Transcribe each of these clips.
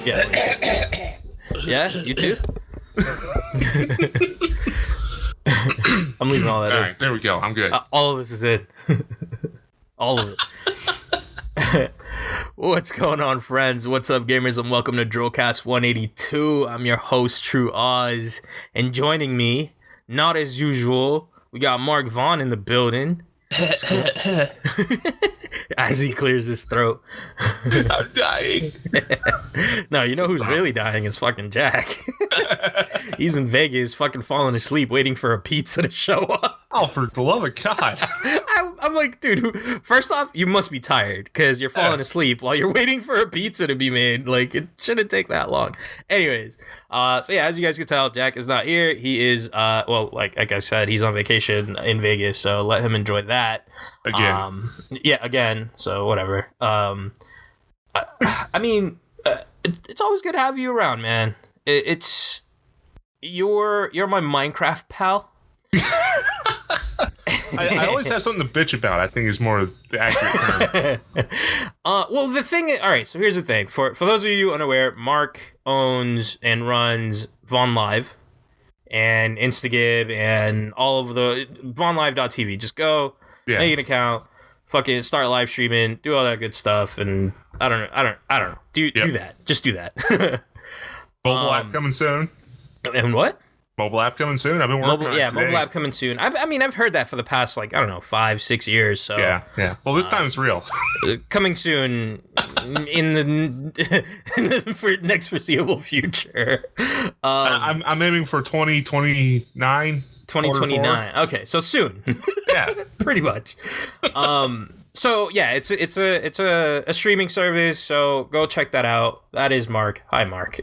Yeah. Yeah, you too? I'm leaving all that in. All right, there we go. I'm good. All of this is in. All of it. What's going on, friends? What's up, gamers? And welcome to DRULcast 182. I'm your host, True Oz. And joining me, not as usual, we got Mark Vaughn in the building. As he clears his throat. I'm dying. No, you know who's really dying is fucking Jack. He's in Vegas, fucking falling asleep, waiting for a pizza to show up. Oh, for the love of God. I'm like, dude, first off, you must be tired because you're falling asleep while you're waiting for a pizza to be made. Like, it shouldn't take that long. Anyways, so yeah, as you guys can tell, Jack is not here. He is, well, like I said, he's on vacation in Vegas, so let him enjoy that. Again. Yeah, again, so whatever. I mean, it's always good to have you around, man. You're my Minecraft pal. I always have something to bitch about. I think is more the accurate term. Well, the thing is, all right, so here's the thing. For those of you unaware, Mark owns and runs Vaughn Live and Instagib and all of the VaughnLive.tv. Just go, make an account, fucking start live streaming, do all that good stuff, and I don't know. Do that. Just do that. Mobile app coming soon. And what? Mobile app coming soon. I've been working on it today. Mobile app coming soon. I mean, I've heard that for the past, 5-6 years. So yeah. Well, this time it's real. Coming soon in the for next foreseeable future. I'm aiming for 2029. 2029. Okay, so soon. Yeah, pretty much. So yeah, it's a streaming service. So go check that out. That is Mark. Hi, Mark.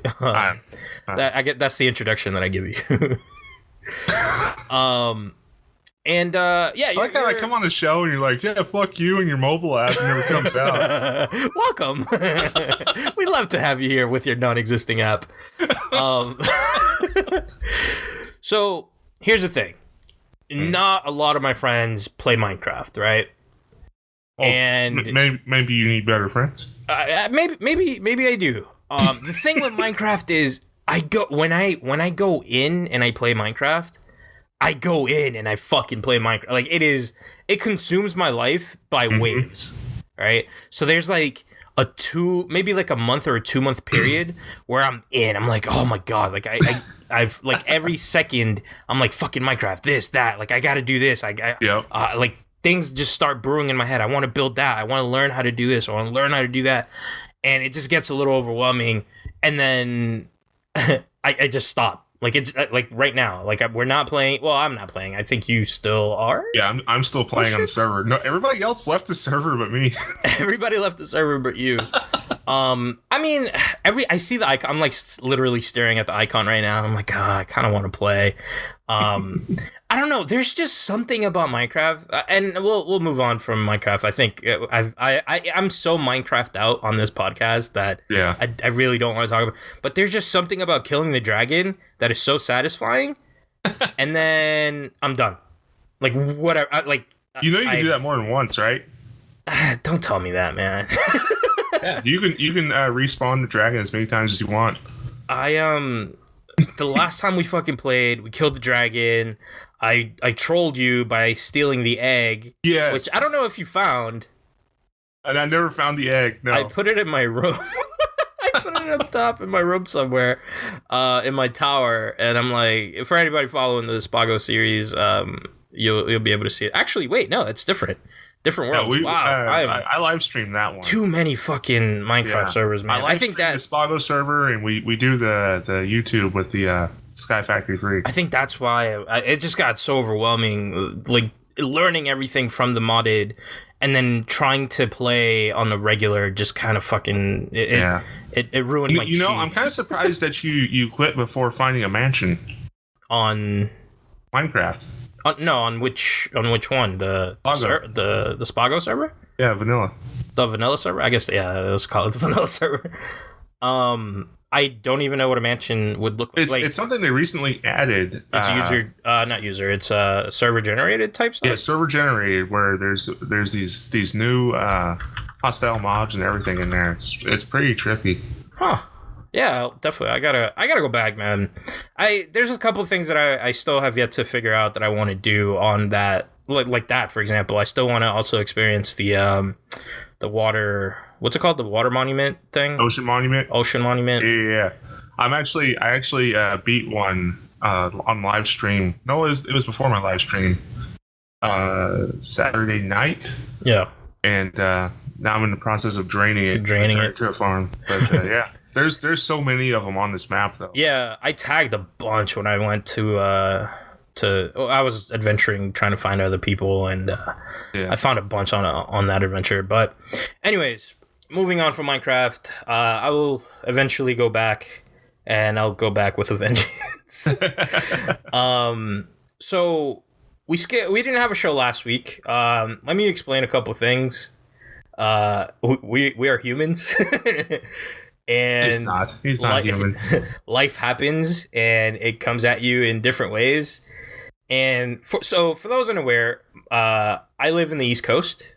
That's the introduction that I give you. Yeah, I like how I come on the show and you're like, yeah, fuck you and your mobile app never comes out. Welcome. We'd love to have you here with your non-existing app. So here's the thing. Not a lot of my friends play Minecraft, right? Oh, and maybe you need better friends. Maybe I do. The thing with Minecraft is when I go in and I play Minecraft, I go in and I fucking play Minecraft. Like it consumes my life by waves, right? So there's like a month or a 2 month period where I'm like, oh my god, like I've like every second I'm like fucking Minecraft, this, that, like I gotta do this, like things just start brewing in my head. I want to build that. I want to learn how to do this. I want to learn how to do that. And it just gets a little overwhelming. And then I just stop. Like it's like right now, like we're not playing. Well, I'm not playing. I think you still are. Yeah, I'm still playing on the server. No, everybody else left the server but me. Everybody left the server but you. I mean, I see the icon. I'm like literally staring at the icon right now. I'm like, I kind of want to play. I don't know. There's just something about Minecraft, and we'll move on from Minecraft. I think I'm so Minecraft out on this podcast that I really don't want to talk about. But there's just something about killing the dragon that is so satisfying, and then I'm done. Like whatever. You can do that more than once, right? Don't tell me that, man. Yeah, you can respawn the dragon as many times as you want. The last time we fucking played, we killed the dragon. I trolled you by stealing the egg. Yes. Which I don't know if you found. And I never found the egg. No. I put it in my room. I put it up top in my room somewhere, in my tower. And I'm like, for anybody following the Spago series, you'll be able to see it. Actually, wait, no, that's different. Different worlds. Wow. I live streamed that one. Too many fucking Minecraft servers, man. I think that the Spago server, and we do the YouTube with the Sky Factory 3. I think that's why it just got so overwhelming, like learning everything from the modded, and then trying to play on the regular. Just kind of fucking it ruined my. I'm kind of surprised that you quit before finding a mansion on Minecraft. No, on which one? The Spago server? Yeah, vanilla. The vanilla server? I guess, yeah, let's call it the vanilla server. I don't even know what a mansion would look like. It's something they recently added. It's not user. It's server generated type stuff. Yeah, server generated, where there's these new hostile mobs and everything in there. It's pretty trippy. Huh. Yeah, definitely. I gotta go back, man. There's a couple of things that I still have yet to figure out that I want to do on that. Like that, for example. I still want to also experience the water. What's it called? The water monument thing? Ocean monument. Ocean monument. Yeah. I actually beat one on live stream. No, it was before my live stream. Saturday night. Yeah. And now I'm in the process of draining it to a farm. But yeah. There's so many of them on this map, though. Yeah, I tagged a bunch when I went to I was adventuring, trying to find other people, and I found a bunch on that adventure. But anyways, moving on from Minecraft, I will eventually go back, and I'll go back with a vengeance. So we didn't have a show last week. Let me explain a couple of things. We are humans. And he's not human. Life happens and it comes at you in different ways. And for those unaware, I live in the East Coast,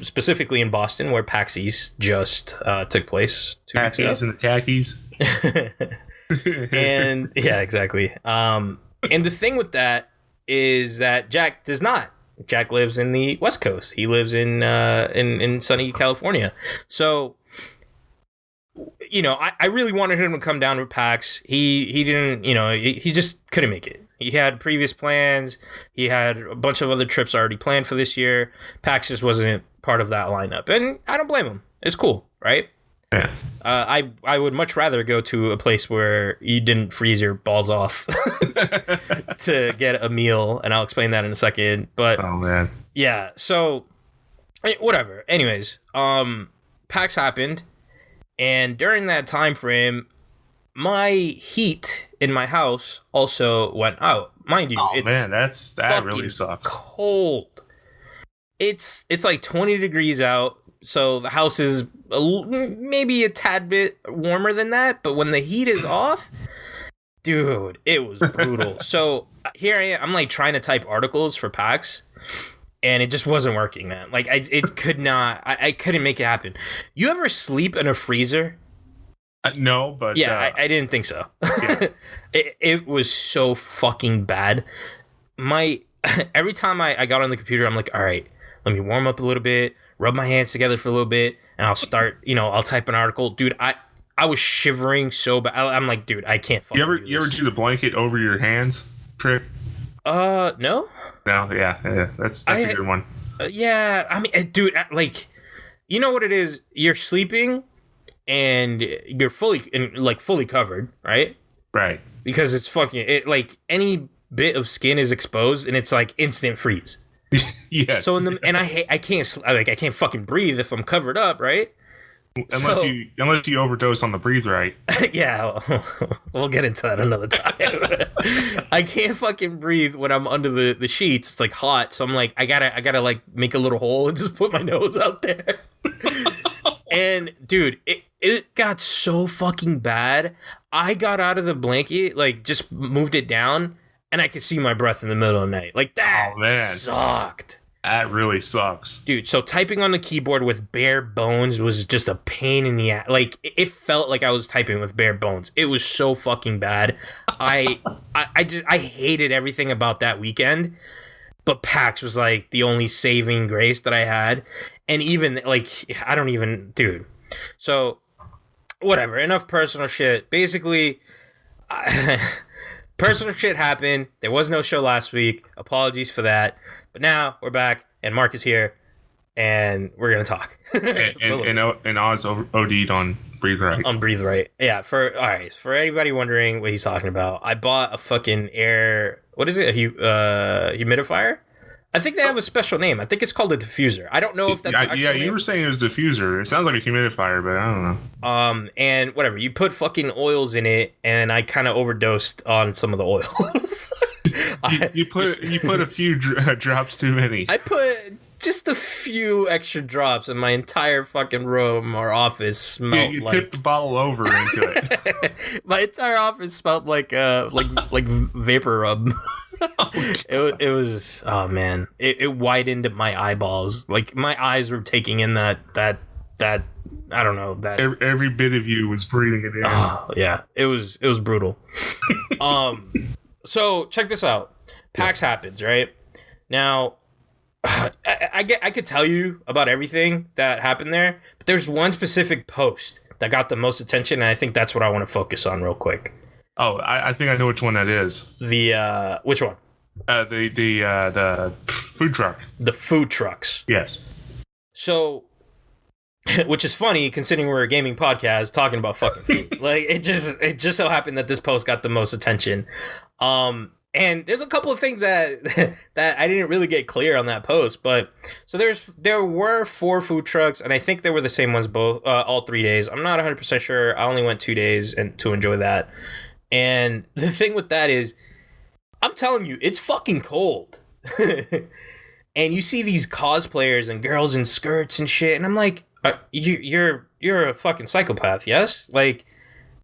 specifically in Boston, where PAX East just took place 2 weeks ago. And the khakis. And yeah, exactly. And the thing with that is that Jack does not. Jack lives in the West Coast. He lives in sunny California. So, you know, I really wanted him to come down to PAX. He didn't, you know, he just couldn't make it. He had previous plans. He had a bunch of other trips already planned for this year. PAX just wasn't part of that lineup. And I don't blame him. It's cool, right? Yeah. I would much rather go to a place where you didn't freeze your balls off to get a meal, and I'll explain that in a second. But oh man, yeah. So whatever. Anyways, PAX happened, and during that time frame, my heat in my house also went out. Mind you, it's man, that really sucks. Cold. It's like 20 degrees out, so the house is maybe a tad bit warmer than that, but when the heat is off, dude, it was brutal. So here I am, I'm like trying to type articles for PAX, and it just wasn't working, man. Like I couldn't make it happen. You ever sleep in a freezer? No, but yeah, I didn't think so. Yeah. It was so fucking bad. Every time I got on the computer, I'm like, all right, let me warm up a little bit, rub my hands together for a little bit, and I'll start, you know, I'll type an article. Dude, I was shivering so bad. I'm like, dude, I can't fucking do this. You ever do the blanket over your hands trick? No. No, yeah. That's a good one. Yeah, I mean, dude, like, you know what it is? You're sleeping, and you're fully covered, right? Right. Because it's like any bit of skin is exposed, and it's like instant freeze. Yes. So I can't fucking breathe if I'm covered up, right? Unless you overdose on the breathe right. Yeah, we'll get into that another time. I can't fucking breathe when I'm under the sheets. It's like hot, so I'm like, I gotta like make a little hole and just put my nose out there. And dude, it got so fucking bad. I got out of the blanket, like just moved it down, and I could see my breath in the middle of the night. Like that sucked. That really sucks. Dude, so typing on the keyboard with bare bones was just a pain in the ass. Like, it felt like I was typing with bare bones. It was so fucking bad. I hated everything about that weekend. But PAX was, like, the only saving grace that I had. And even, like, dude. So, whatever. Enough personal shit. Basically, personal shit happened. There was no show last week. Apologies for that. But now we're back, and Mark is here, and we're gonna talk. and Oz OD'd on Breathe Right. On Breathe Right, yeah. For anybody wondering what he's talking about, I bought a fucking what is it? A humidifier? I think they have a special name. I think it's called a diffuser. I don't know if that's yeah. You were saying it was a diffuser. It sounds like a humidifier, but I don't know. And whatever. You put fucking oils in it, and I kind of overdosed on some of the oils. You put a few drops too many. I put just a few extra drops, and my entire fucking room or office smelled you tipped the bottle over into it. My entire office smelled like vapor rub. It was, oh man, it widened my eyeballs. Like my eyes were taking in that that I don't know that every bit of you was breathing it in. Oh yeah, it was brutal. So check this out. PAX happens, right? Now, I could tell you about everything that happened there, but there's one specific post that got the most attention, and I think that's what I want to focus on real quick. Oh, I think I know which one that is. The which one? The food truck. The food trucks. Yes. So, which is funny considering we're a gaming podcast talking about fucking food. Like it just so happened that this post got the most attention. And there's a couple of things that I didn't really get clear on that post, but so there were 4 food trucks, and I think they were the same ones both all 3 days. I'm not 100% sure. I only went 2 days and to enjoy that. And the thing with that is, I'm telling you, it's fucking cold. And you see these cosplayers and girls in skirts and shit, and I'm like, you're a fucking psychopath, yes? Like,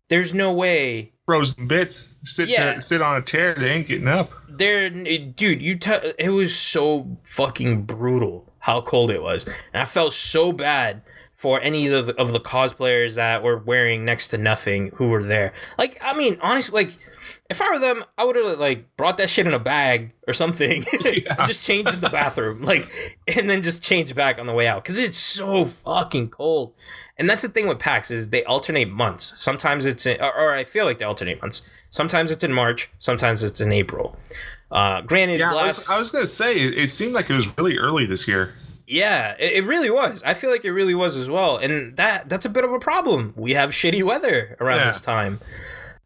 there's no way. Frozen bits. Sit on a chair. They ain't getting up. Dude, it was so fucking brutal how cold it was, and I felt so bad for any of the cosplayers that were wearing next to nothing who were there. Like, I mean, honestly, like, if I were them, I would have, like, brought that shit in a bag or something. Yeah. Just changed in the bathroom. Like, and then just change back on the way out. Because it's so fucking cold. And that's the thing with PAX is they alternate months. Sometimes it's or I feel like they alternate months. Sometimes it's in March. Sometimes it's in April. Granted, yeah, I was going to say, it seemed like it was really early this year. Yeah, it really was. I feel like it really was as well. And that's a bit of a problem. We have shitty weather around this time.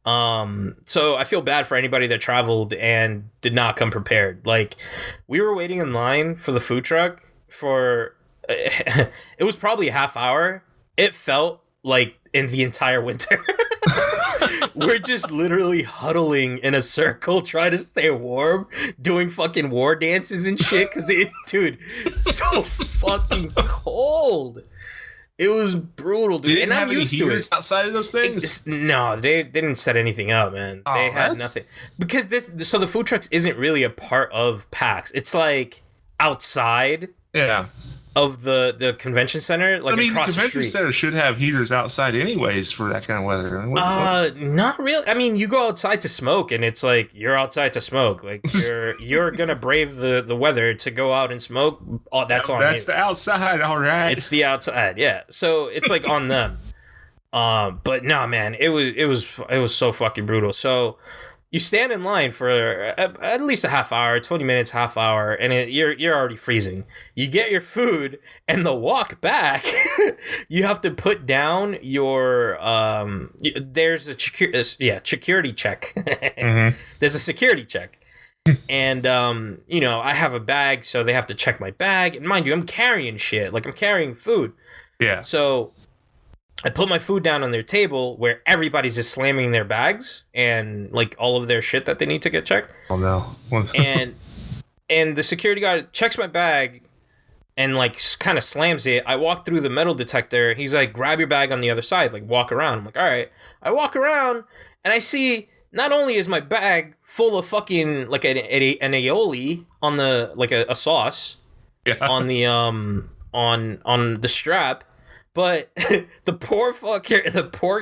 So I feel bad for anybody that traveled and did not come prepared. Like, we were waiting in line for the food truck for it was probably a half hour. It felt like in the entire winter. We're just literally huddling in a circle trying to stay warm, doing fucking war dances and shit, because dude, so fucking cold. It was brutal, dude. And I'm used to it. Outside of those things? No, they didn't set anything up, man. They had nothing. Because so the food trucks isn't really a part of PAX. It's like outside. Yeah. Of the convention center, like, I mean, across the convention center should have heaters outside anyways for that kind of weather. Not really. I mean, you go outside to smoke, and it's like you're outside to smoke. Like you're gonna brave the weather to go out and smoke. Oh, that's on you. That's the outside, all right. It's the outside, yeah. So it's like on them. But no, man, it was so fucking brutal. So you stand in line for at least a half hour, 20 minutes, half hour, and you're already freezing. You get your food, and the walk back, you have to put down your there's a security check. Mm-hmm. There's a security check. And I have a bag, so they have to check my bag. And mind you, I'm carrying shit. Like, I'm carrying food. Yeah. So I put my food down on their table where everybody's just slamming their bags and, like, all of their shit that they need to get checked. Oh, no. and the security guard checks my bag and, like, kind of slams it. I walk through the metal detector. He's like, grab your bag on the other side. Like, walk around. I'm like, all right. I walk around, and I see not only is my bag full of fucking, like, an aioli on the, like, a sauce on the, on the strap, but the poor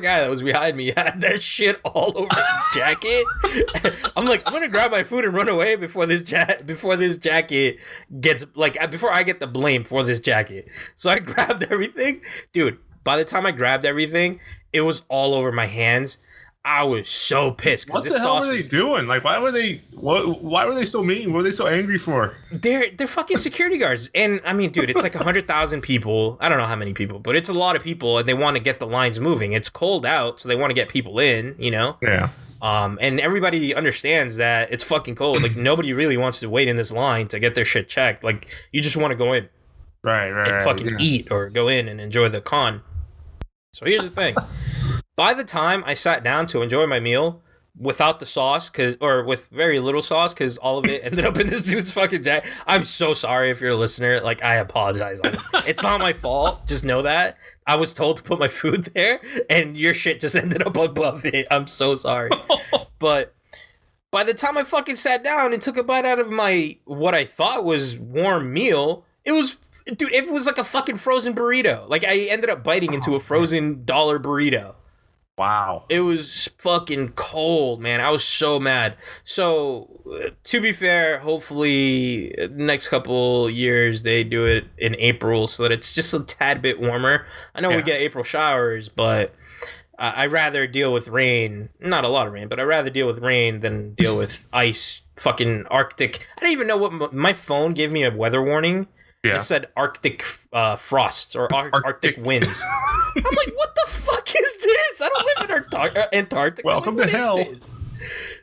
guy that was behind me had that shit all over his jacket. I'm like, I'm gonna grab my food and run away before this jacket gets, like, before I get the blame for this jacket. So I grabbed everything, dude. By the time I grabbed everything, it was all over my hands. I was so pissed. What the hell were they doing? Like, why were they so mean? What were they so angry for? They're fucking security guards. And I mean, dude, it's like 100,000 people. I don't know how many people, but it's a lot of people, and they want to get the lines moving. It's cold out, so they want to get people in, you know? Yeah. And everybody understands that it's fucking cold. Like, nobody really wants to wait in this line to get their shit checked. Like, you just want to go in. Right. And fucking eat or go in and enjoy the con. So here's the thing. By the time I sat down to enjoy my meal without the sauce, or with very little sauce, because all of it ended up in this dude's fucking jacket. I'm so sorry if you're a listener. Like, I apologize. It's not my fault. Just know that. I was told to put my food there, and your shit just ended up above it. I'm so sorry. But by the time I fucking sat down and took a bite out of my, what I thought was warm meal, it was Dude, it was like a fucking frozen burrito. Like, I ended up biting into a frozen dollar burrito. Wow. It was fucking cold, man. I was so mad. So, to be fair, hopefully next couple years they do it in April so that it's just a tad bit warmer. I know we get April showers, but I'd rather deal with rain. Not a lot of rain, but I'd rather deal with rain than deal with ice, fucking Arctic. I don't even know what my phone gave me a weather warning. Yeah. It said Arctic frosts or Arctic winds. I'm like, what the fuck is this? I don't live in Antarctica. Welcome to hell.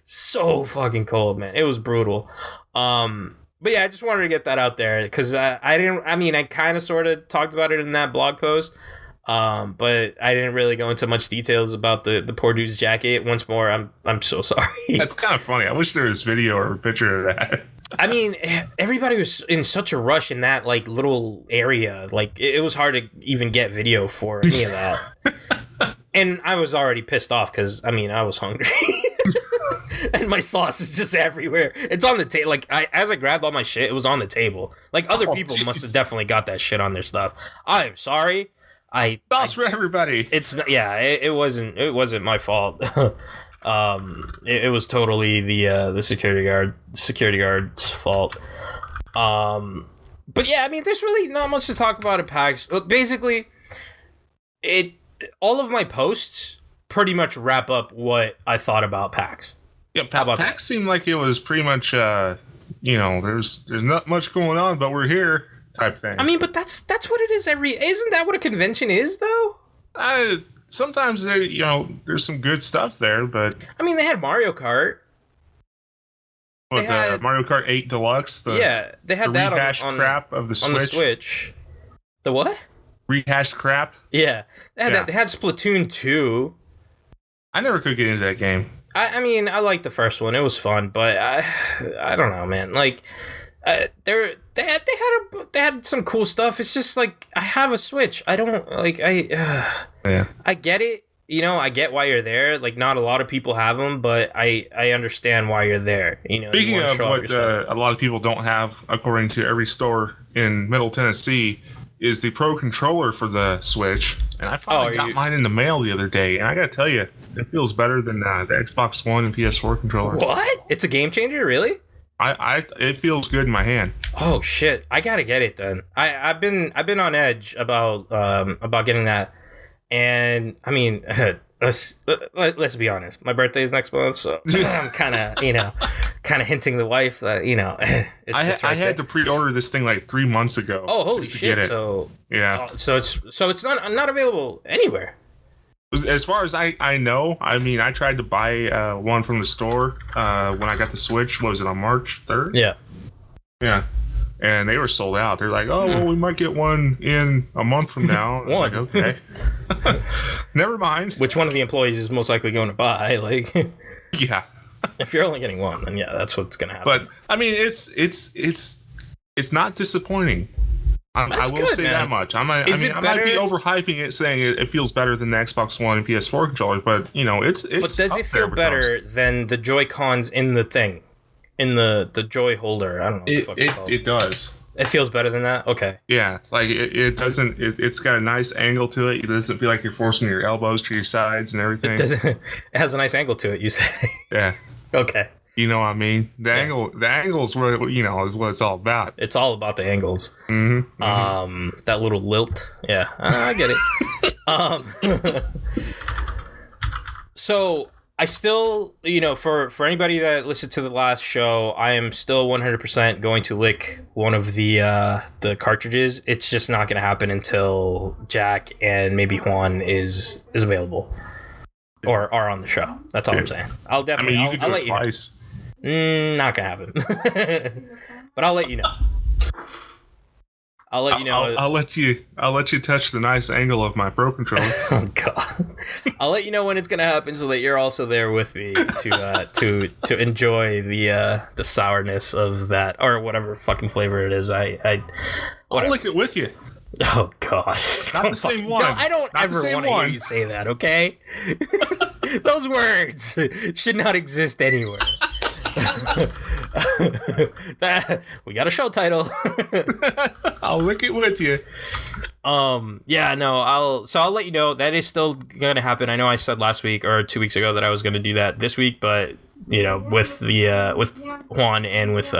So fucking cold, man. It was brutal. But yeah, I just wanted to get that out there because I kind of sort of talked about it in that blog post. But I didn't really go into much details about the poor dude's jacket. Once more, I'm so sorry. That's kind of funny. I wish there was video or a picture of that. I mean, everybody was in such a rush in that like little area. Like it was hard to even get video for any of that. And I was already pissed off because I was hungry. And my sauce is just everywhere. It's on the table. Like as I grabbed all my shit, it was on the table. Like other people must have definitely got that shit on their stuff. I am sorry. Sauce for everybody. It wasn't my fault. It was totally the security guard's fault. But yeah, I mean, there's really not much to talk about at PAX. Basically, all of my posts pretty much wrap up what I thought about PAX. Yeah, PAX seemed like it was pretty much, there's not much going on, but we're here type thing. I mean, but that's what it is. Isn't that what a convention is, though? Sometimes there's some good stuff there, but I mean, they had Mario Kart. Mario Kart 8 Deluxe. They had that rehashed crap of the Switch. On the Switch. The what? Rehashed crap. Yeah, they had that. They had Splatoon 2. I never could get into that game. I mean, I liked the first one. It was fun, but I don't know, man. Like, they had some cool stuff. It's just like I have a Switch. I don't like I get it. I get why you're there. Like, not a lot of people have them, but I understand why you're there. Speaking of what a lot of people don't have, according to every store in Middle Tennessee, is the Pro Controller for the Switch. And I finally got mine in the mail the other day, and I gotta tell you, it feels better than the Xbox One and PS4 controller. What? It's a game changer, really? It feels good in my hand. Oh shit! I gotta get it then. I've been on edge about getting that, and I mean, let's be honest. My birthday is next month, so I'm kind of hinting the wife that I had to pre-order this thing like 3 months ago. Oh holy shit! So yeah, so it's not available anywhere. As far as I know, I mean, I tried to buy one from the store when I got the Switch. What was it, on March 3rd? Yeah. Yeah. And they were sold out. They're like, oh, well, we might get one in a month from now. I was like, okay. Never mind. Which one of the employees is most likely going to buy? Like, yeah. If you're only getting one, then yeah, that's what's going to happen. But, I mean, it's not disappointing. I will say that much. I might be overhyping it, saying it feels better than the Xbox One and PS4 controller, but it's. But does it feel better than the Joy-Cons in the thing, in the Joy holder? I don't know what the fuck it's called. It does. It feels better than that. Okay. Yeah, like it doesn't. It's got a nice angle to it. It doesn't feel like you're forcing your elbows to your sides and everything. It has a nice angle to it. You say. Yeah. Okay. You know what I mean? The angle is what is what it's all about. It's all about the angles. Mm-hmm, mm-hmm. That little lilt. Yeah, I get it. So I still, for anybody that listened to the last show, I am still 100% going to lick one of the cartridges. It's just not going to happen until Jack and maybe Juan is available or are on the show. That's all I'm saying. I'll definitely. I'll let you know. Not gonna happen. But I'll let you know. I'll let you know. I'll let you touch the nice angle of my Pro controller. Oh god. I'll let you know when it's gonna happen so that you're also there with me to enjoy the sourness of that or whatever fucking flavor it is. I'll lick it with you. Oh god. Not the same one. I don't ever want to hear you say that, okay? Those words should not exist anywhere. We got a show title. I'll link it with you. Yeah, no, I'll let you know. That is still gonna happen. I know I said last week or 2 weeks ago that I was gonna do that this week, but you know, with Juan and with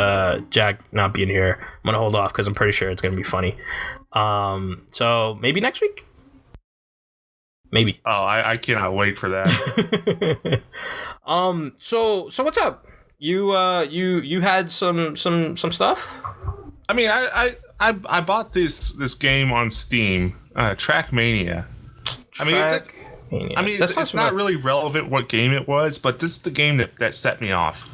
Jack not being here, I'm gonna hold off because I'm pretty sure it's gonna be funny. So maybe next week. Maybe. Oh, I cannot wait for that. So what's up? You had some stuff? I mean, I bought this game on Steam, Trackmania. It's not really relevant what game it was, but this is the game that set me off.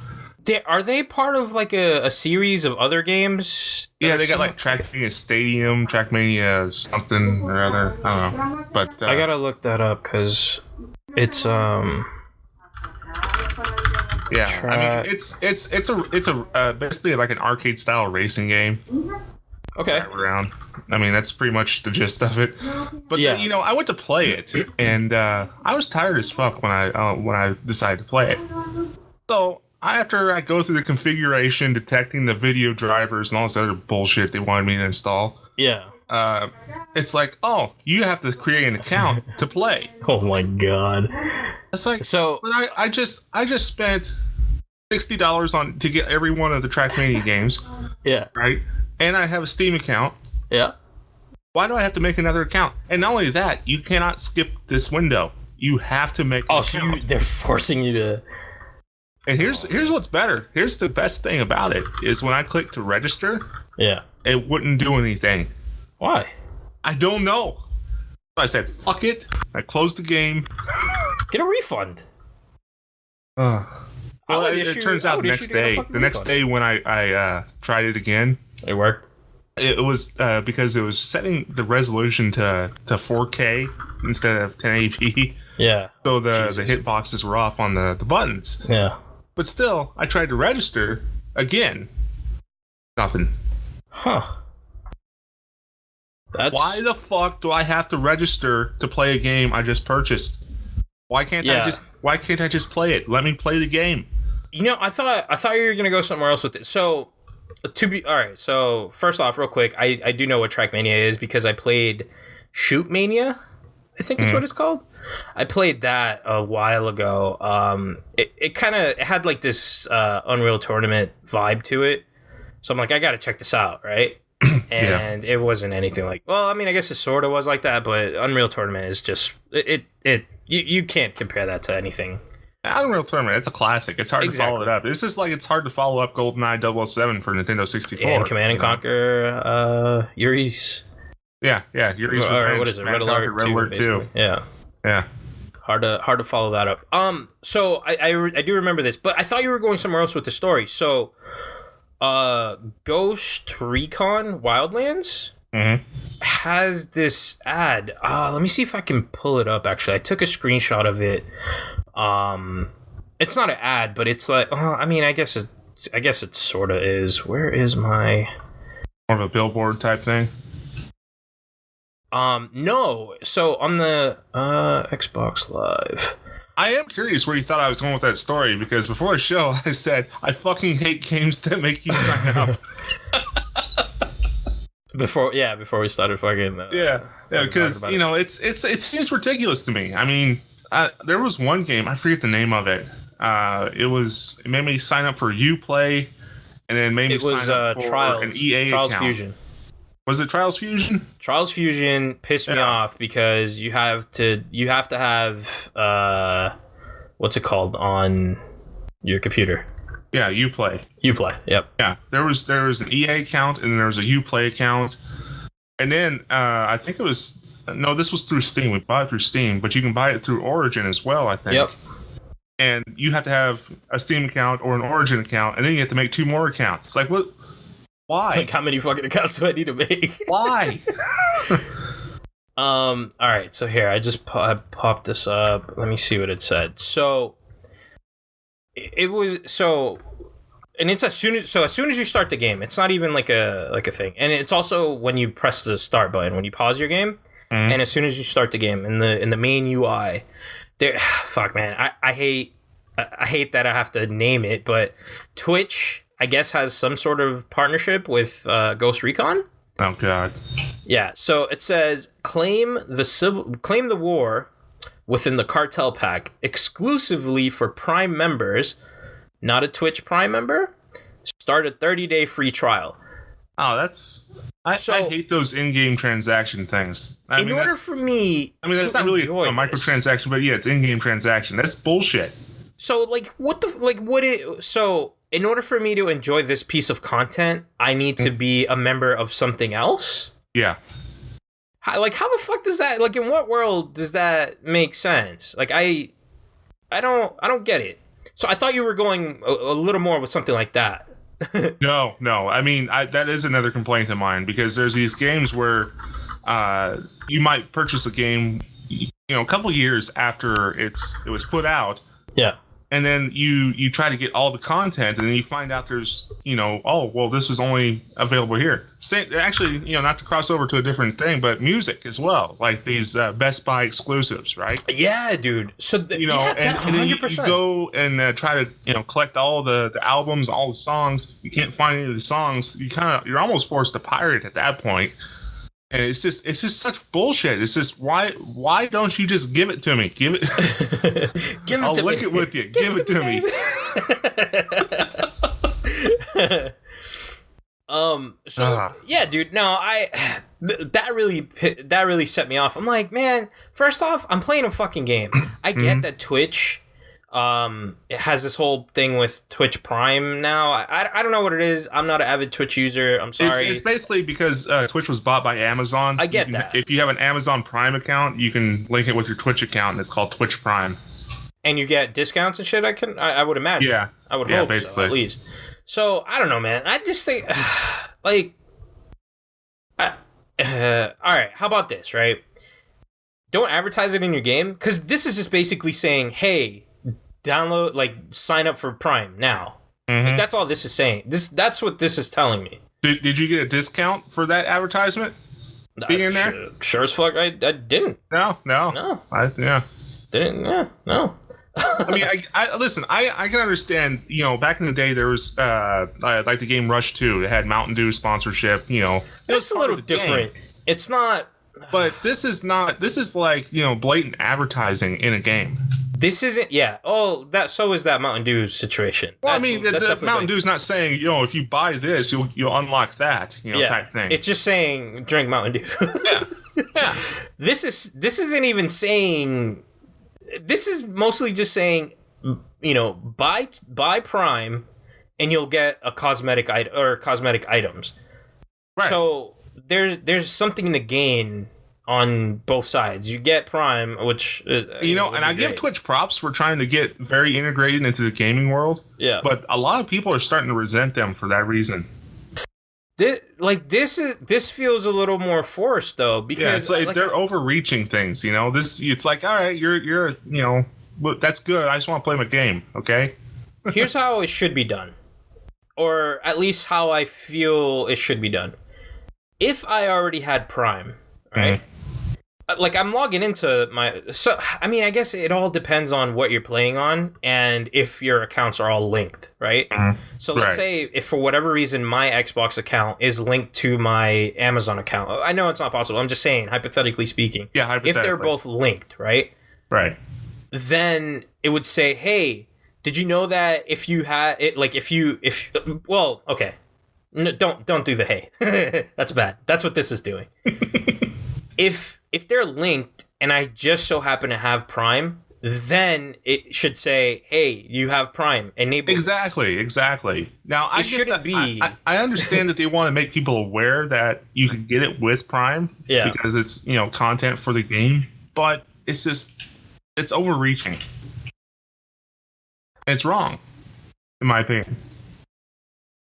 Are they part of like a series of other games? Yeah, they got like Trackmania Stadium, Trackmania something or other. I don't know, but I gotta look that up because it's yeah. I mean, it's a basically like an arcade style racing game. Okay. Around. I mean, that's pretty much the gist of it. But yeah, then, I went to play it, and I was tired as fuck when I decided to play it. So after I go through the configuration, detecting the video drivers and all this other bullshit they wanted me to install. Yeah. It's like, oh, you have to create an account to play. Oh my god. It's like, so. But I just spent $60 to get every one of the Trackmania games. Yeah. Right. And I have a Steam account. Yeah. Why do I have to make another account? And not only that, you cannot skip this window. You have to make an account. So they're forcing you to. And here's what's better. Here's the best thing about it is when I click to register, yeah, it wouldn't do anything. Why? I don't know. I said, fuck it. I closed the game. Get a refund. Well, it turns out the next day when I tried it again, it worked. It was because it was setting the resolution to 4K instead of 1080p. Yeah. So the hitboxes were off on the buttons. Yeah. But still, I tried to register again. Nothing. Huh. Why the fuck do I have to register to play a game I just purchased? Why can't I just play it? Let me play the game. I thought you were gonna go somewhere else with it. So So first off, real quick, I do know what Trackmania is because I played Shoot Mania. I think it's what it's called. I played that a while ago. It kind of had like this Unreal Tournament vibe to it. So I'm like, I gotta check this out, right? And it wasn't anything like. Well, I mean, I guess it sort of was like that, but Unreal Tournament is just you can't compare that to anything. Unreal Tournament, it's a classic. It's hard to follow it up. This is like it's hard to follow up GoldenEye 007 for Nintendo 64. And Command and Conquer Yuri's. Yeah, Yuri's Revenge. What is it? Red Alert 2. Yeah. Hard to follow that up. So I do remember this, but I thought you were going somewhere else with the story. So, Ghost Recon Wildlands has this ad. Let me see if I can pull it up. Actually, I took a screenshot of it. It's not an ad, but it's like, I mean, I guess it sort of is. Where is my more of a billboard type thing? No. So on the Xbox Live. I am curious where you thought I was going with that story, because before the show I said I fucking hate games that make you sign up. Before we started fucking because it seems ridiculous to me. I mean, there was one game, I forget the name of it. It made me sign up for Uplay, and then made me sign up for an EA Trials account. Fusion. Was it Trials Fusion? Trials Fusion pissed me off because you have to have what's it called on your computer? Yeah, Uplay. Uplay, yep. Yeah, there was an EA account and then there was a Uplay account, and then I think this was through Steam. We bought it through Steam, but you can buy it through Origin as well, I think. Yep. And you have to have a Steam account or an Origin account, and then you have to make 2 more accounts. It's like, what? Why? Like, how many fucking accounts do I need to make? Why? All right. So here, I just popped this up. Let me see what it said. So it was and it's as soon as you start the game. It's not even like a thing, and it's also when you press the start button when you pause your game, and as soon as you start the game in the main UI, fuck man, I hate that I have to name it, but Twitch. I guess has some sort of partnership with Ghost Recon. Oh God. Yeah. So it says claim the war within the cartel pack exclusively for Prime members, not a Twitch Prime member. Start a 30-day free trial. Oh, I hate those in-game transaction things. In order for me, that's not really a microtransaction, but yeah, it's in-game transaction. That's bullshit. So so in order for me to enjoy this piece of content, I need to be a member of something else? Yeah. How the fuck does that, like, in what world does that make sense? Like, I don't get it. So I thought you were going a little more with something like that. No. I mean, that is another complaint of mine, because there's these games where you might purchase a game, a couple years after it was put out. Yeah. And then you try to get all the content, and then you find out there's, oh, well, this was only available here. Actually, not to cross over to a different thing, but music as well, like these Best Buy exclusives, right? Yeah, dude. So and then you go and try to collect all the albums, all the songs. You can't find any of the songs. You're almost forced to pirate at that point. And it's just such bullshit. It's just why don't you just give it to me? Give it. Give it I'll to me. lick it with you. Give it to me. Yeah, dude. No, that really set me off. I'm like, man. First off, I'm playing a fucking game. I get that Twitch. It has this whole thing with Twitch Prime now. I don't know what it is. I'm not an avid Twitch user. I'm sorry. It's basically because Twitch was bought by Amazon. I get that. If you have an Amazon Prime account, you can link it with your Twitch account, and it's called Twitch Prime. And you get discounts and shit. I would imagine. Yeah, I would hope basically. So, at least. So I don't know, man. I just think all right. How about this, right? Don't advertise it in your game, because this is just basically saying, hey, download, sign up for Prime now. Mm-hmm. That's all this is saying. That's what this is telling me. Did you get a discount for that advertisement being in there? Sure as fuck, I didn't. No. Didn't. Yeah, no. I mean, I listen. I can understand. Back in the day, there was like the game Rush 2. It had Mountain Dew sponsorship. It's a little different. Game. It's not. But this is not. This is like blatant advertising in a game. This isn't, yeah. Oh, so is that Mountain Dew situation. Well, I mean, the Mountain Dew's not saying, if you buy this, you'll unlock that, type thing. It's just saying drink Mountain Dew. Yeah. This isn't even saying. This is mostly just saying, buy Prime, and you'll get a cosmetic items. Right. So there's something to gain on both sides. You get Prime, which and I give Twitch props for trying to get very integrated into the gaming world. Yeah, but a lot of people are starting to resent them for that reason. This feels a little more forced though, because it's like they're overreaching things. It's like, all right, you're that's good. I just want to play my game. Okay. Here's how it should be done, or at least how I feel it should be done. If I already had Prime, right? Mm-hmm. I'm logging into I guess it all depends on what you're playing on and if your accounts are all linked, right? Mm-hmm. So let's say if for whatever reason my Xbox account is linked to my Amazon account. I know it's not possible. I'm just saying, hypothetically speaking. Yeah, hypothetically. If they're both linked, right? Right. Then it would say, hey, did you know that if you had it, okay. No, don't do the hey. That's bad. That's what this is doing. If they're linked and I just so happen to have Prime, then it should say, hey, you have Prime. Enable. Exactly. Now, I understand that they want to make people aware that you can get it with Prime because it's, content for the game, but it's overreaching. It's wrong, in my opinion.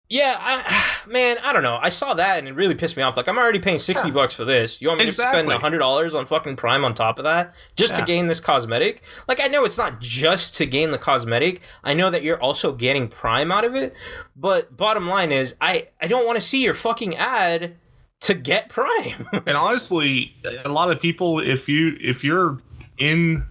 Yeah, I don't know. I saw that and it really pissed me off. I'm already paying $60 for this. You want me to spend $100 on fucking Prime on top of that just to gain this cosmetic? I know it's not just to gain the cosmetic. I know that you're also getting Prime out of it. But bottom line is, I don't want to see your fucking ad to get Prime. And honestly, a lot of people, if you're in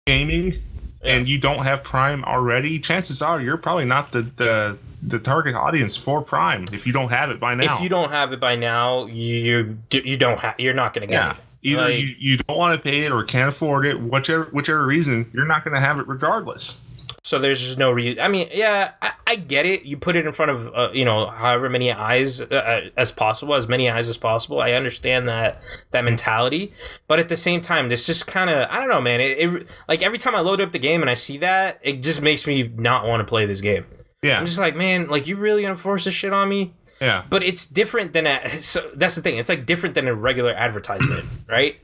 gaming and you don't have Prime already, chances are you're probably not the the target audience for Prime if you don't have it by now. If you don't have it by now, you're not going to get it. Either you don't want to pay it or can't afford it, whichever reason, you're not going to have it regardless. So there's just no reason. I mean, yeah, I get it. You put it in front of, however many eyes as possible, as many eyes as possible. I understand that mentality. But at the same time, this just kind of, I don't know, man. It like every time I load up the game and I see that, it just makes me not want to play this game. Yeah. I'm just like, man, like, you really going to force this shit on me? Yeah. But it's different than so that's the thing. It's like different than a regular advertisement, right?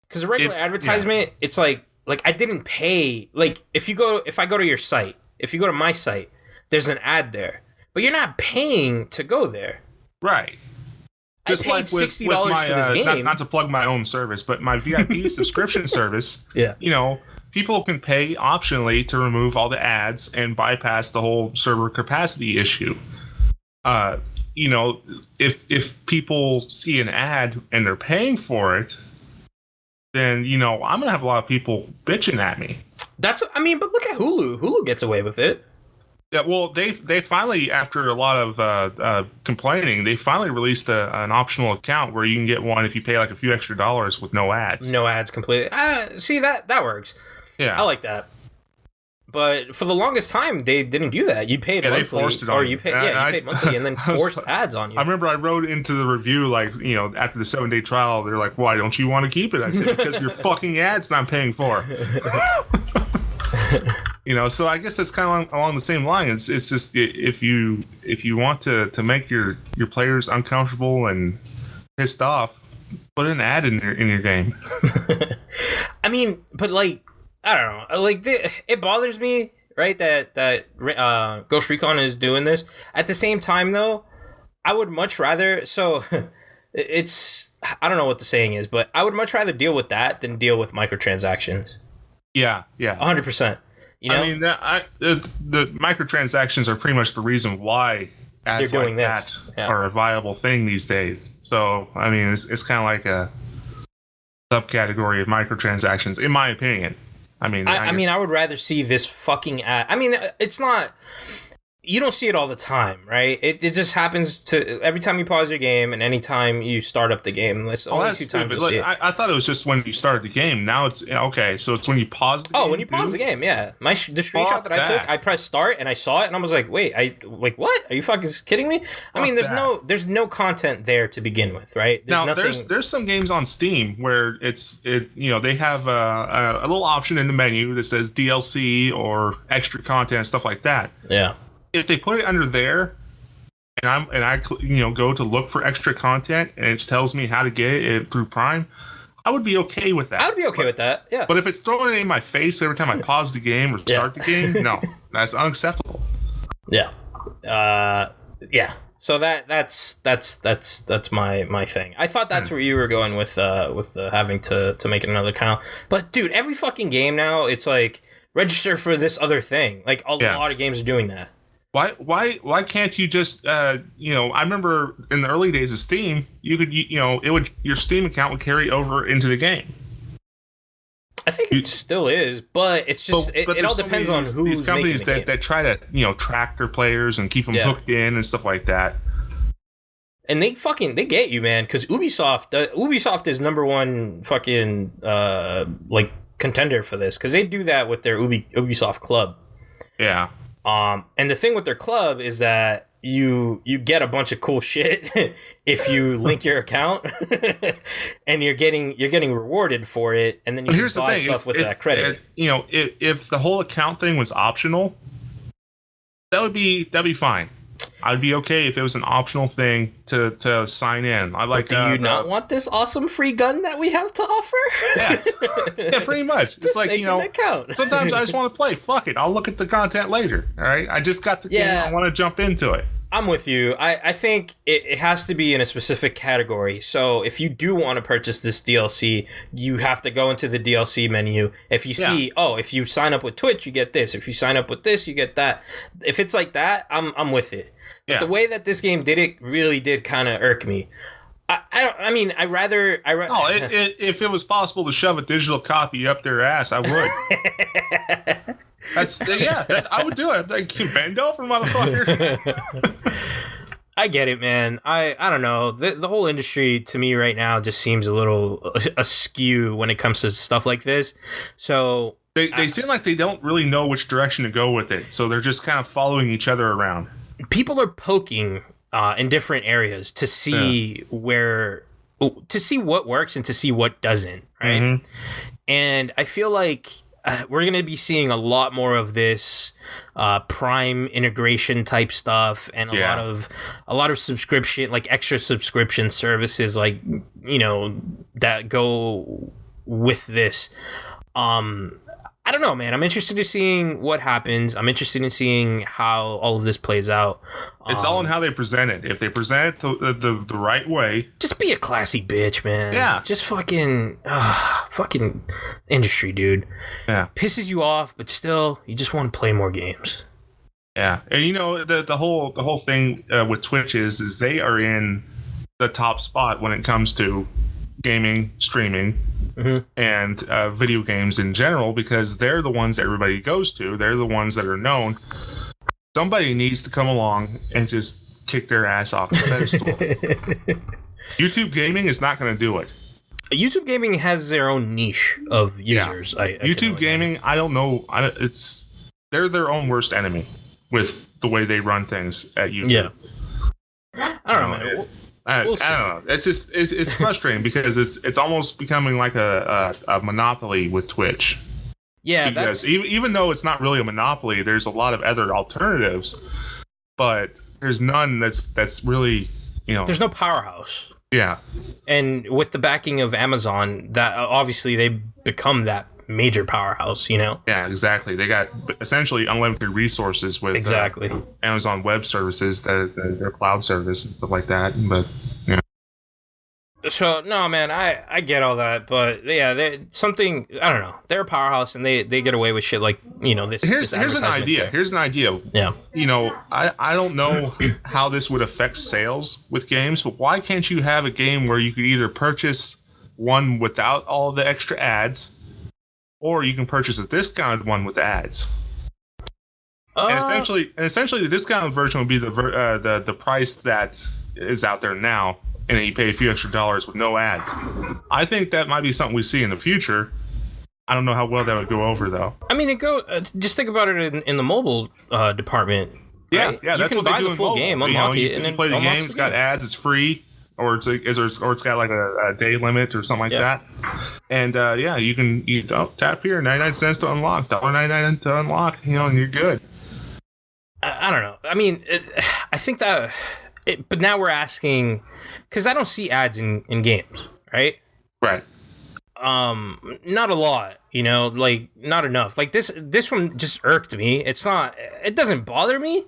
Because a regular advertisement, it's like I didn't pay. Like if I go to your site, if you go to my site, there's an ad there, but you're not paying to go there, right? Just I paid $60 for this game. Not to plug my own service, but my VIP subscription service. Yeah. People can pay optionally to remove all the ads and bypass the whole server capacity issue. If people see an ad and they're paying for it, then, I'm going to have a lot of people bitching at me. But look at Hulu. Hulu gets away with it. Yeah, well, they finally, after a lot of complaining, they finally released an optional account where you can get one if you pay like a few extra dollars with no ads. No ads completely. See, that works. Yeah. I like that. But for the longest time, they didn't do that. You paid monthly, they forced it on you paid monthly and then forced ads on you. I remember I wrote into the review, after the 7-day trial, they're like, "Why don't you want to keep it?" I said, "Because your fucking ads I'm paying for." So I guess that's kind of along the same line. It's just if you want to make your players uncomfortable and pissed off, put an ad in your game. But like, I don't know. Like, it bothers me, right, that Ghost Recon is doing this. At the same time, though, I would much rather. So, I don't know what the saying is, but I would much rather deal with that than deal with microtransactions. Yeah. 100%. The microtransactions are pretty much the reason why ads like that are a viable thing these days. So, it's kind of like a subcategory of microtransactions, in my opinion. I would rather see this fucking ad. It's not. You don't see it all the time, right? It just happens to every time you pause your game and anytime you start up the game. That's only 2 times you see it. I thought it was just when you started the game. Now it's okay. So it's when you pause the game. Oh, when you pause the game, yeah. The screenshot that I took, I pressed start and I saw it and I was like, wait, what? Are you fucking kidding me? There's no content there to begin with, right? There's some games on Steam where they have a little option in the menu that says DLC or extra content, stuff like that. Yeah. If they put it under there, and I go to look for extra content, and it tells me how to get it through Prime, I would be okay with that. I would be okay with that. Yeah. But if it's throwing it in my face every time I pause the game or start the game, no, that's unacceptable. Yeah. Yeah. So that's my thing. I thought that's where you were going with having to make another account. But dude, every fucking game now, it's like register for this other thing. Like a lot of games are doing that. Why can't you just I remember in the early days of Steam, you could your Steam account would carry over into the game. I think it still is, but it's just it all depends on who's these companies making the game. that try to track their players and keep them hooked in and stuff like that. And they get you, man, because Ubisoft is number one fucking contender for this, because they do that with their Ubisoft Club. Yeah. And the thing with their club is that you get a bunch of cool shit if you link your account, and you're getting rewarded for it, and then you can buy stuff with that credit. If the whole account thing was optional, that'd be fine. I'd be okay if it was an optional thing to sign in. Do you not want this awesome free gun that we have to offer? Yeah, pretty much. It's like, sometimes I just want to play. Fuck it. I'll look at the content later. All right. I just got the game. I want to jump into it. I'm with you. I think it has to be in a specific category. So if you do want to purchase this DLC, you have to go into the DLC menu. If you see, if you sign up with Twitch, you get this. If you sign up with this, you get that. If it's like that, I'm with it. But the way that this game did it really did kind of irk me. I'd rather. If it was possible to shove a digital copy up their ass, I would. I would do it. Like, Ben Dolphin, motherfucker. I get it, man. I don't know. The whole industry to me right now just seems a little askew when it comes to stuff like this. So they seem like they don't really know which direction to go with it. So they're just kind of following each other around. People are poking in different areas to see to see what works and to see what doesn't, right? Mm-hmm. And I feel like we're going to be seeing a lot more of this Prime integration type stuff, and a lot of subscription, like extra subscription services, like, you know, that go with this. I don't know, man. I'm interested in seeing what happens. I'm interested in seeing how all of this plays out. It's all in how they present it. If they present it the right way, just be a classy bitch, man. Yeah. Just fucking industry, dude. Yeah. Pisses you off, but still, you just want to play more games. Yeah, and you know the whole thing with Twitch is they are in the top spot when it comes to gaming, streaming. Mm-hmm. And video games in general, because they're the ones that everybody goes to. They're the ones that are known. Somebody needs to come along and just kick their ass off the pedestal. YouTube gaming is not going to do it. YouTube gaming has their own niche of users. Yeah. YouTube gaming, I don't know. They're their own worst enemy with the way they run things at YouTube. Yeah. I don't know, man. I don't know. It's just it's frustrating because it's almost becoming like a monopoly with Twitch. Yeah, because even though it's not really a monopoly, there's a lot of other alternatives, but there's none that's really, you know. There's no powerhouse. Yeah. And with the backing of Amazon, that obviously they become that major powerhouse, you know. Yeah, exactly. They got essentially unlimited resources with Amazon Web Services, their cloud service and stuff like that. But yeah. So no, man, I get all that, but yeah, they're something, I don't know. They're a powerhouse, and they get away with shit like, you know, this. Here's an idea. Here's an idea. Yeah. You know, I don't know how this would affect sales with games, but why can't you have a game where you could either purchase one without all the extra ads, or you can purchase a discounted one with ads. And essentially, the discounted version would be the price that is out there now, and then you pay a few extra dollars with no ads. I think that might be something we see in the future. I don't know how well that would go over, though. I mean, just think about it in the mobile department. Right? Yeah, that's what they do in mobile. You can buy the full game, unlock it, and then play the game. It's got ads. It's free. Or it's got like a day limit or something like that. And you can tap here, 99 cents to unlock, $1.99 to unlock, you know, and you're good. I don't know. I mean, I think that, but now we're asking, because I don't see ads in games, right? Right. Not a lot, you know, like not enough. Like this one just irked me. It doesn't bother me.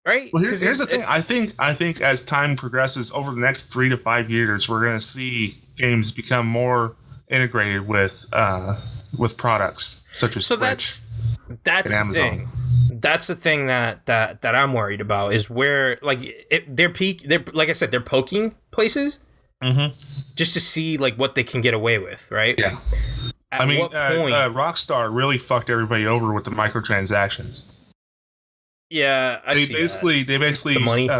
Right? Well, here's the thing. I think as time progresses over the next 3 to 5 years, we're going to see games become more integrated with products such as Twitch. That's the thing. That's the thing that I'm worried about, is where they're like I said, they're poking places just to see like what they can get away with, right? Yeah. At what point, Rockstar really fucked everybody over with the microtransactions. Yeah, they basically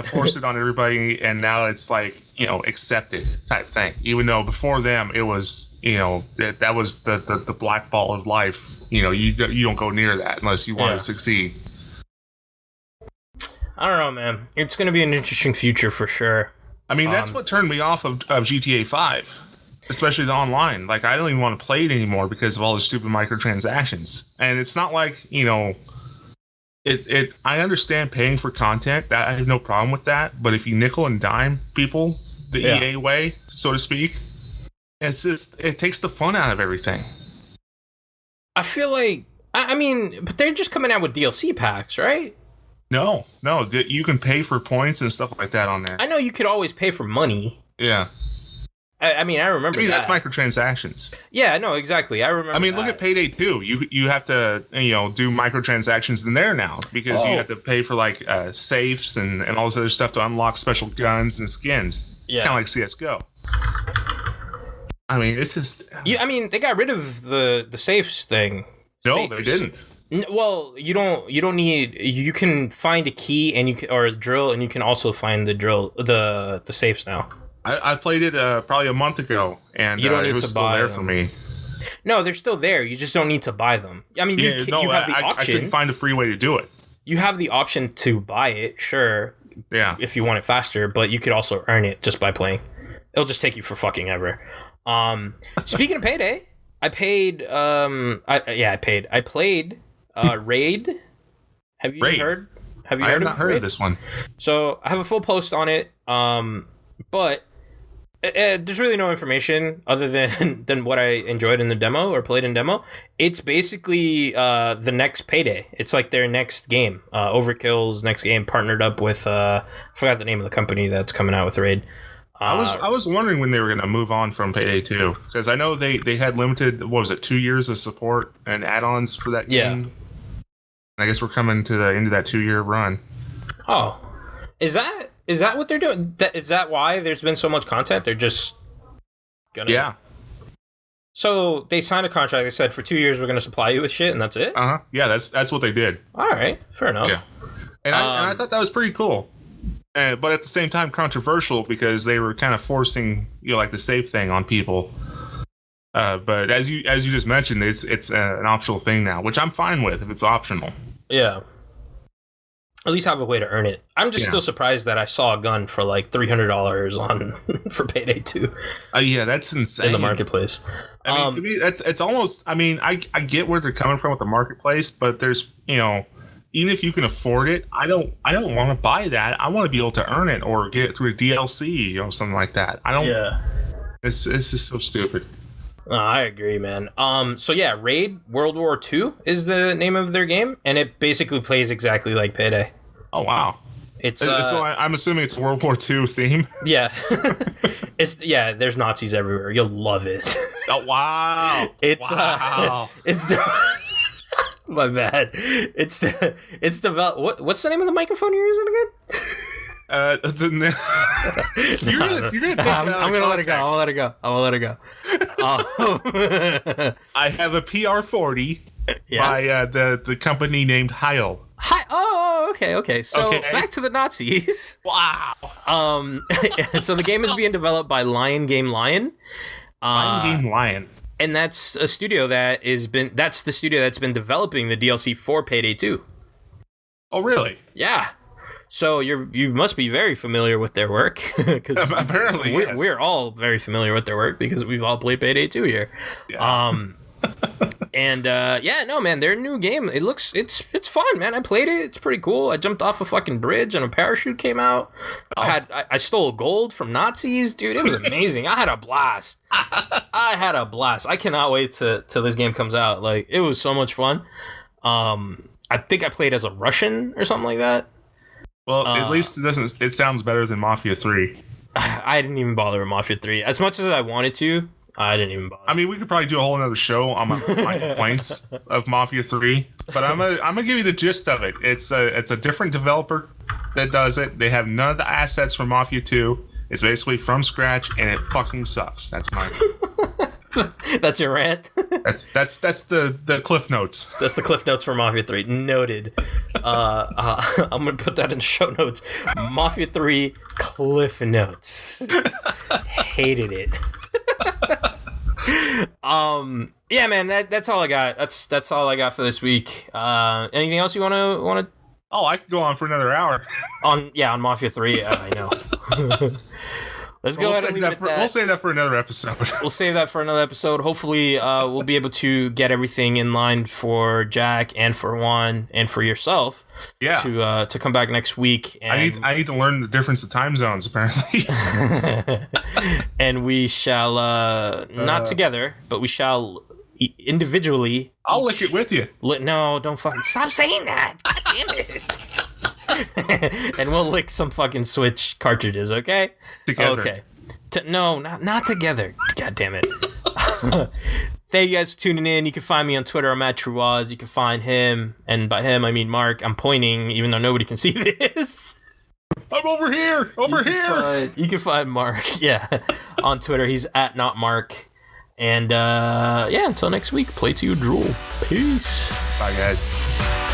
forced it on everybody, and now it's like, you know, accepted type thing. Even though before them it was, you know, that was the black ball of life. You know, you don't go near that unless you want to succeed. I don't know, man. It's going to be an interesting future for sure. I mean, that's what turned me off of GTA 5, especially the online. Like, I don't even want to play it anymore because of all the stupid microtransactions. And it's not like, you know. I understand paying for content. I have no problem with that. But if you nickel and dime people the EA way, so to speak, it takes the fun out of everything. I feel like, I mean, but they're just coming out with DLC packs, right? No, you can pay for points and stuff like that on there. I know you could always pay for money. Yeah. I mean, I remember that. That's microtransactions. Yeah, no, exactly. I remember. I mean, look at Payday 2. You have to, you know, do microtransactions in there now because you have to pay for like safes and all this other stuff to unlock special guns and skins. Yeah. Kind of like CS:GO. I mean, it's just. I mean, they got rid of the safes thing. No, they didn't. Well, you don't need. You can find a key and or a drill, and you can also find the safes now. I played it probably a month ago, and you don't need it was to still buy there them. for me. No, they're still there. You just don't need to buy them. I mean, you have the option. I couldn't find a free way to do it. You have the option to buy it, sure. Yeah. If you want it faster, but you could also earn it just by playing. It'll just take you for fucking ever. Speaking of payday, I paid. I paid. I played Raid. Have you heard? Have you I heard have not heard of this one. So I have a full post on it. But there's really no information other than what I enjoyed in the demo or played in demo. It's basically the next Payday. It's like their next game. Overkill's next game, partnered up with I forgot the name of the company that's coming out with Raid. I was wondering when they were going to move on from Payday 2, because I know they had limited, what was it, 2 years of support and add-ons for that game. Yeah. I guess we're coming to the end of that 2-year run. Oh, is that what they're doing? Is that why there's been so much content? They're just gonna... Yeah. So they signed a contract. They said for 2 years we're gonna supply you with shit, and that's it. Yeah, that's what they did. All right, fair enough. Yeah, and I thought that was pretty cool, but at the same time controversial, because they were kind of forcing like the safe thing on people. But as you just mentioned, it's an optional thing now, which I'm fine with if it's optional. Yeah. At least have a way to earn it. I'm just still surprised that I saw a gun for like $300 on for Payday 2. Yeah, that's insane in the marketplace. I mean, to me, it's almost. I mean, I get where they're coming from with the marketplace, but there's even if you can afford it, I don't want to buy that. I want to be able to earn it or get it through a DLC, something like that. I don't. Yeah. It's just so stupid. I agree, man. So yeah, Raid World War II is the name of their game, and it basically plays exactly like Payday. Oh wow! It's so I'm assuming it's a World War II theme. Yeah, there's Nazis everywhere. You'll love it. Oh wow! It's my bad. It's developed. What's the name of the microphone you're using again? You're gonna take that I'm gonna let it go. I won't let it go. I have a PR-40 by the company named Heil. Okay. So back to the Nazis. Wow. So the game is being developed by Lion Game Lion. And that's a studio that's the studio that's been developing the DLC for Payday 2. Oh really? Yeah. So you must be very familiar with their work, because apparently we're all very familiar with their work because we've all played Payday 2 here. Yeah. And no man, their new game, it's fun, man. I played it. It's pretty cool. I jumped off a fucking bridge and a parachute came out. Oh. I stole gold from Nazis, dude. It was amazing. I had a blast. I cannot wait till this game comes out. Like, it was so much fun. I think I played as a Russian or something like that. Well, at least it sounds better than Mafia 3. I didn't even bother with Mafia 3. As much as I wanted to, I didn't even bother. I mean, we could probably do a whole another show on my complaints of Mafia 3, but I'm gonna give you the gist of it. It's a different developer that does it. They have none of the assets from Mafia 2. It's basically from scratch, and it fucking sucks. That's my. That's your rant. That's the Cliff Notes. That's the Cliff Notes for Mafia 3. Noted. I'm gonna put that in the show notes. Mafia 3 Cliff Notes. Hated it. Yeah, man. That's all I got. That's all I got for this week. Anything else you wanna? Oh, I could go on for another hour. on Mafia 3. I know. Let's go ahead and leave it at that. We'll save that for another episode. We'll save that for another episode. Hopefully, we'll be able to get everything in line for Jack and for Juan and for yourself. Yeah. To come back next week. And I need to learn the difference of time zones, apparently. And we shall not together, but we shall individually. I'll lick it with you. No, don't fucking stop saying that. God damn it. And we'll lick some fucking Switch cartridges, okay? Together. Okay. No, not together. God damn it. Thank you guys for tuning in. You can find me on Twitter. I'm at TrueWaz. You can find him, and by him I mean Mark. I'm pointing, even though nobody can see this. I'm over here. You can find Mark, on Twitter. He's at NotMark. And yeah, until next week, play to your drool. Peace. Bye, guys.